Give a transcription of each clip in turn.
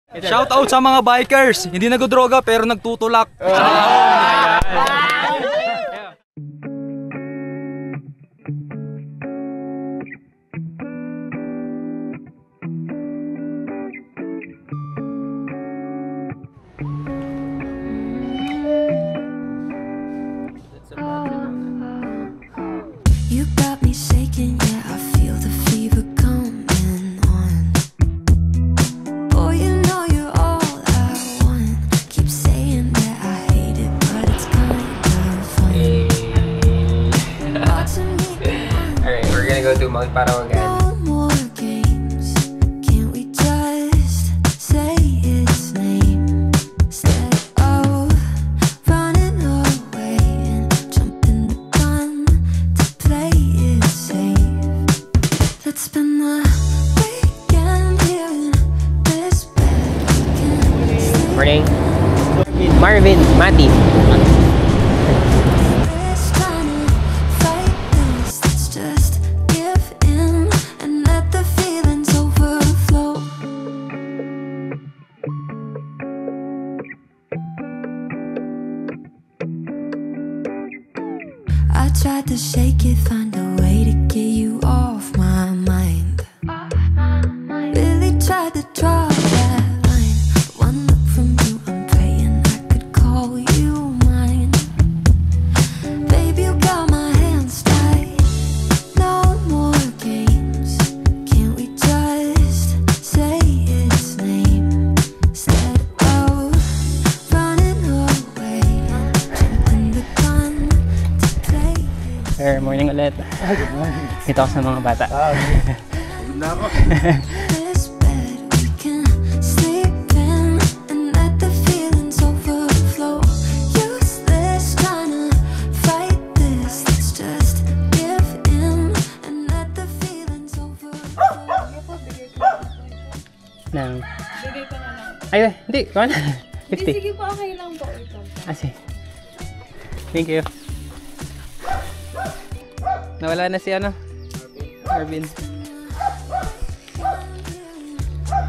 Shout out sa mga bikers, hindi nagdodroga pero nagtutulak. You got me shaking, yeah, I feel the fever coming on. Boy, you know you're all I want. Keep saying that I hate it, but it's kind of fun. Watching me go on. Alright, we're gonna go to Mount Parawagan. No more games. Can't we just say its name instead of running away and jumping the gun to play it safe? Let's spend the weekend here in this bed. Morning. Marvin, Mati. Let's try to fight this. Let's just give in and let the feelings overflow. I tried to shake it, find a way to get you off my mind. Really tried to draw that line. One look from you, I'm praying I could call you mine. Baby, you got my hands tied. No more games. Can't we just say its name instead of running away and jumping the gun to play it? Sir, morning ulit. Dito ako sa mga bata. This bed we can sleep in and let the feelings overflow. Useless trying to fight this. Let's just give in and let the feelings overflow. Nang. Bigay ko na lang. Ay, hindi. Kuha na. 50. Sige po, okay lang po ito. Sige. Thank you. Nawala na si ano? Arvin.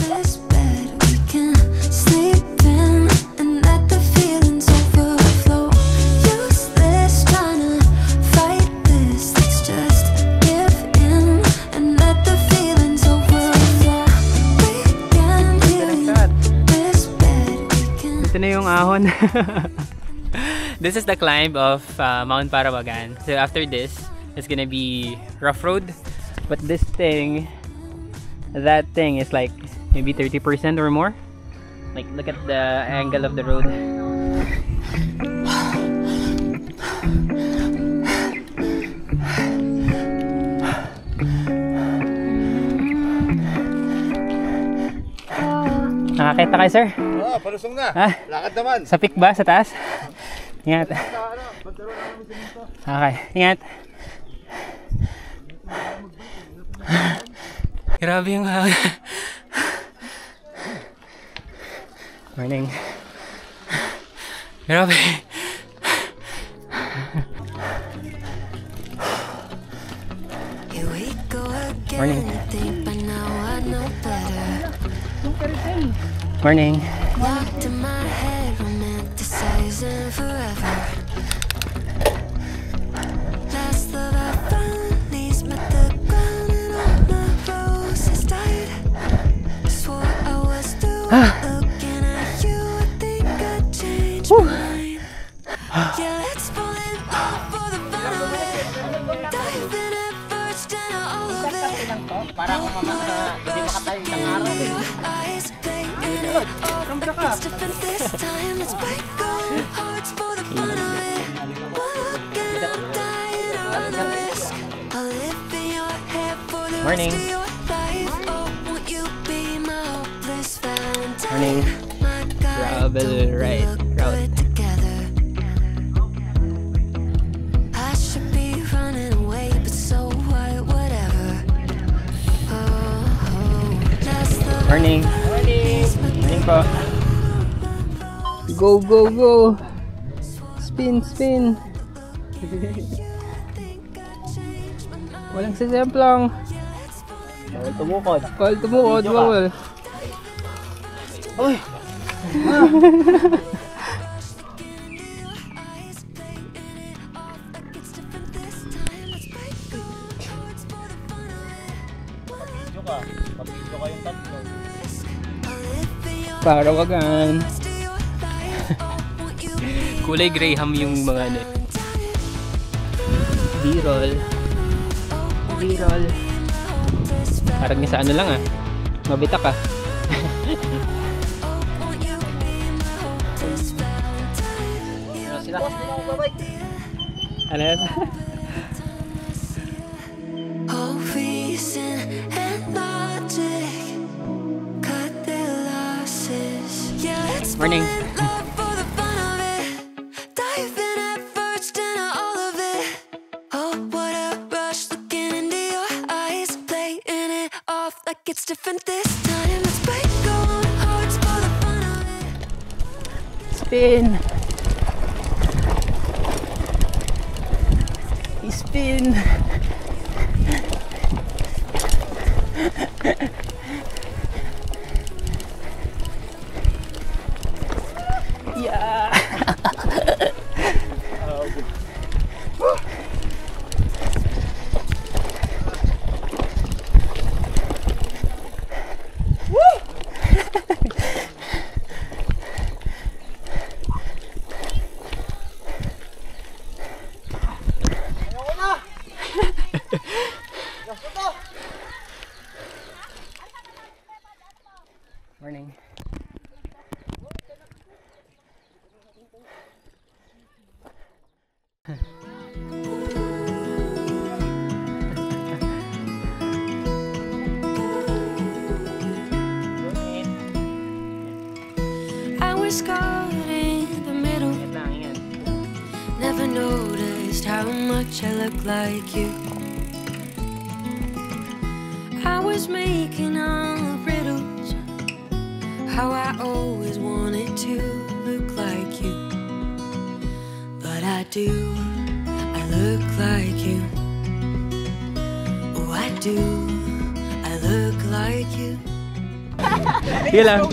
This bed we can sleep in and let the feelings overflow. Useless trying to fight this. Let's just give in and let the feelings overflow. We can heal this bed we can. Ito na yung ahon. This is the climb of Mount Parawagan. So after this, it's gonna be rough road. But this thing, that thing is like maybe 30% or more. Like look at the angle of the road. Nakakita kayo, sir? Oo, palusong na. Ha? Lakad naman. Sa peak ba? Sa taas? Ingat. Okay, ingat. Grabe yung hangin. Morning. Grabe. Here we go again. Morning. You think by now I know better. Morning. Locked in my head, romanticizing forever. Last love I found, knees met the ground and all my roses died. Swore I was through looking at you, I think I changed my mind. Yeah, let's fall in love for the fun of it. Dive in at first and all of it. Eyes playing it all against different this time. Let's break our hearts for the fun of it. One look and I'm dying on the risk. I'll live in your head for the Morning. rest of your life. Oh, won't you be my hopeless Valentine? Morning. My God, Gravel don't we ride look route. good together? I should be running away, but so what? Whatever. Last love Morning. Morning po. Go, go, go. Spin, spin. Walang sasamplang. Bawal tumukod. Bawal tumukod, bawal. Uy! Parawagan. Kulay graham yung mga ano. B-roll. B-roll. Parang sa ano lang ah. Mabitak ah. Ano yan? All reason and logic cut their losses. Yeah, let's Morning. fall in love for the fun of it. Dive in at first into all of it. Oh, what a rush looking into your eyes, playing it off like it's different this time. Let's break our hearts for the fun of it. Spin. Spin. Yeah. Morning. I was caught in the middle. Never noticed how much I look like you. I was making all the riddles, how I always wanted to look like you. But I do, I look like you. Oh, I do, I look like you. Sige lang.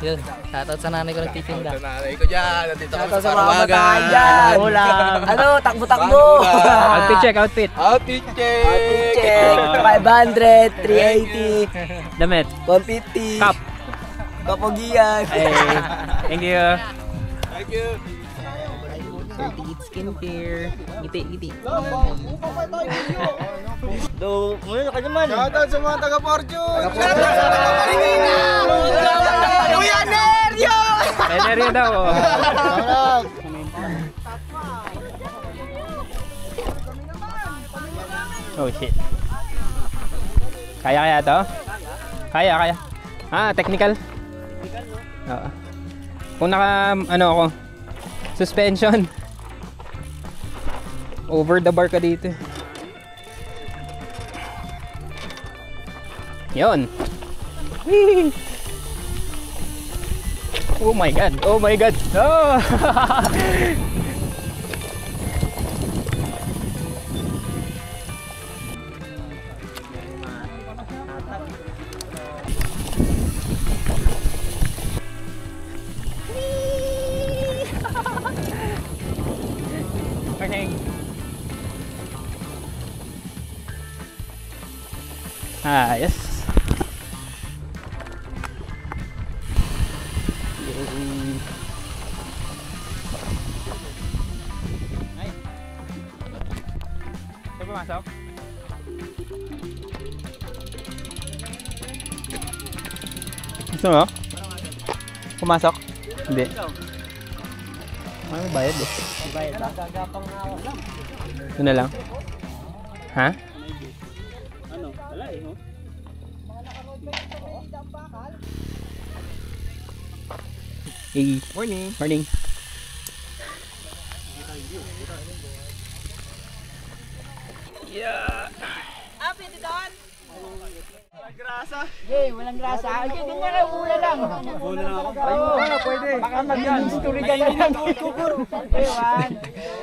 Yun, shoutout sa nanay ko nagtitinda. Sa nanay ko dyan, nandito kami Shoutout sa sa mga Parawagan. bataan dyan. Ulam. Ano, takbo-takbo. Outfit check, outfit. Outfit check! Check. 500, 380, Damit. 150. Cup. Kapogian. Hey. Thank you. Thank you! 30 skincare. Ngiti. Do, muna ka naman. Shoutout sa mga taga-Fortune! Kuya Neryo! Energy daw. Oh shit. Kaya to? Kaya. Ah, technical. Oo. Kung naka ano ako, suspension. Over the bar ka dito. Yon. Whee! Oh my god. Oh my god. Oh. Morning. Ah, yes. Ay. Saan pumasok? Gusto mo? Pumasok? Hindi. Ano bayad eh? Bayad ba? Gagapang nga ako lang. Ito na lang. Ha? Ano? Wala eh, no? Hey. Morning. Morning. Yeah. Hey, walang grasa. Ay, hindi nga lang, muna lang. Muna lang ako. Oo, pwede. Baka mag-story ka na lang. Okay, one.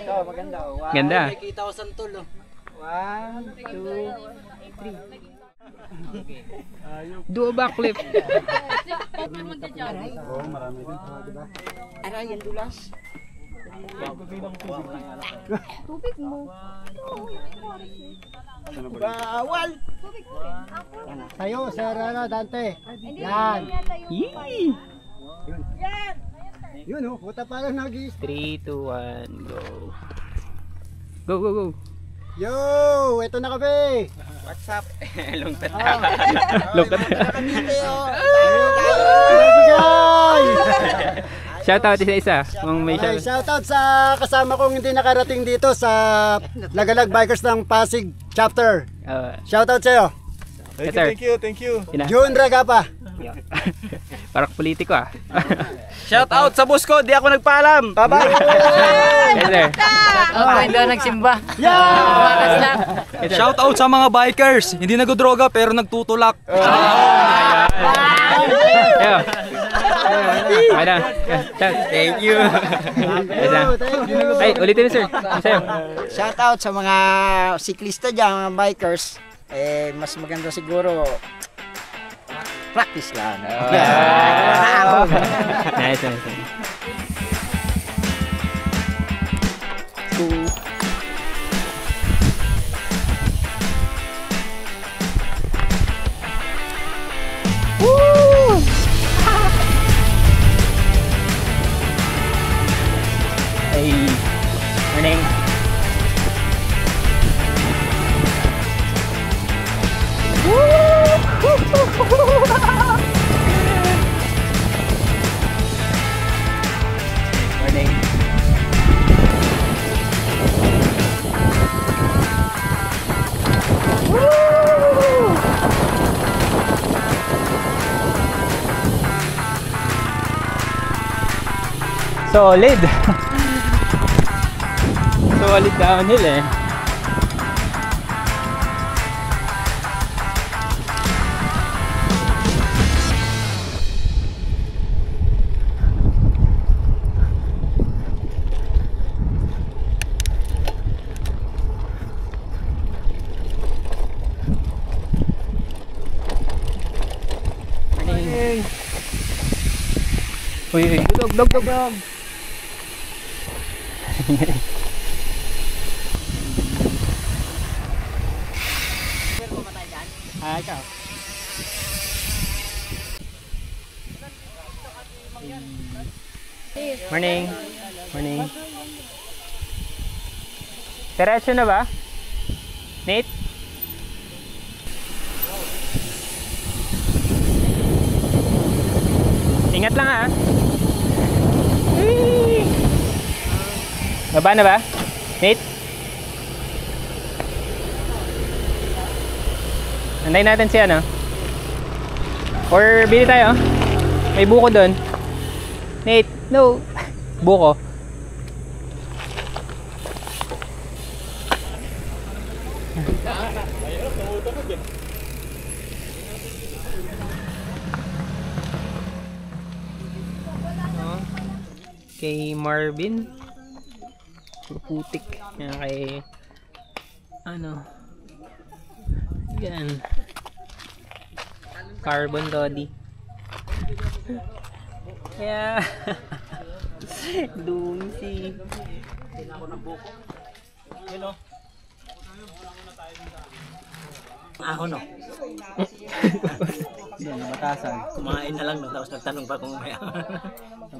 Ito, maganda. One. Ganda. Kita ko santol, oh. 1, 2, 3. Do a backflip. Aray, yan dulas. Tubig mo. Bawal. Tayo, Sir Dante. Yan. Yee! Yun oh, puta pa lang nag-i. 3, 2, 1, go. Go, go, go. Yo, ito na kami. What's up? Lungkot. Lungkot. Guys! Shout out isa-isa. Kung may Okay, shout. shoutout sa kasama kong hindi nakarating dito sa Lagalag Bikers ng Pasig chapter. Shoutout sa'yo. Thank you. June Ragapa. Parang politiko ah. Shout out sa boss ko, di ako nagpaalam. Bye-bye. Yes, sir. Hindi ako nagsimba. Shout out sa mga bikers. Hindi nagdodroga pero nagtutulak. Ayo. Ada. Thank you. Ay, ulitin mo sir. Sa'yo. Shout out sa mga siklista dyan, mga bikers. Mas maganda siguro practice lang. Nice, nice. Hey, morning. Morning. Solid. Solid downhill eh. Uy, uy. Dog. Ikaw. Morning. Morning. Diretso na ba? Nate? Ingat lang ha. Baba na ba? Nate? Antayin natin si ano? Or bili tayo? May buko doon. Nate, no. Buko. Kay Marvin. Putik. Yan kay ano? Yan. Carbon Doddy. Yeah. Dumsi. Ako no. Batasan. Kumain na lang no, tapos nagtanong pa kung may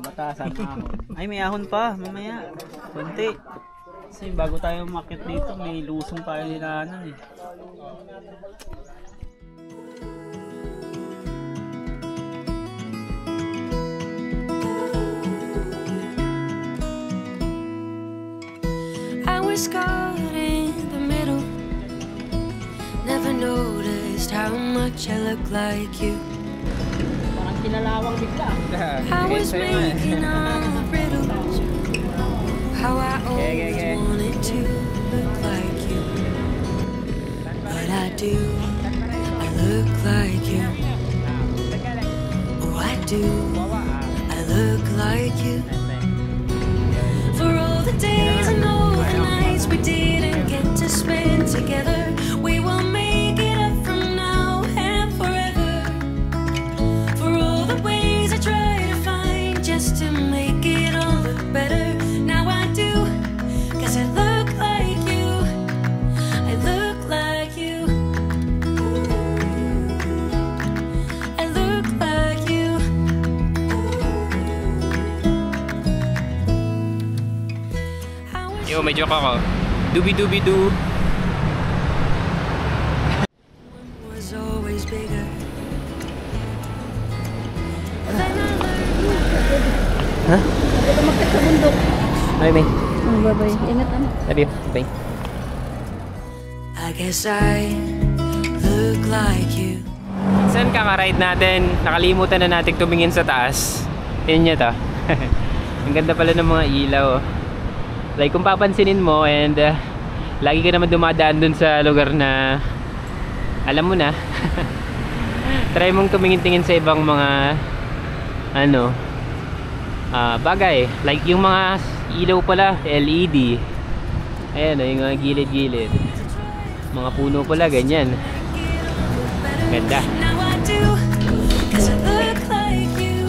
Batasan ahon. Ay, may ahon pa. Mamaya. Kunti. Kasi bago tayo umakyat dito, may lusong tayo nilaanan eh. I was caught in the middle. Never noticed how much I look like you. I was making all the riddles. How I always wanted to look like you. But I do. I look like you. Oh, I do. I look like you. For all the days and all the nights we didn't get to spend together, we will make it up from now may joke ako. Doobie-doobie-doo. Was always bigger. Ha? Tumakit sa bundok. Bye, May. Bye-bye. Ingat ano. Love you. Bye. I guess I look like you. Saan kaka-ride natin? Nakalimutan na natin tumingin sa taas. Tingnan nyo to. Ang ganda pala ng mga ilaw. Like kung papansinin mo and lagi ka naman dumadaan dun sa lugar na alam mo na. Try mong tumingin-tingin sa ibang mga ano bagay. Like yung mga ilaw pala LED. Ayan o, yung mga gilid-gilid. Mga puno pala, ganyan. Ganda. Now I do, 'cause I look like you.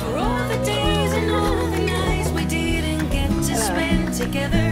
For all the days and all the nights we didn't get to spend together.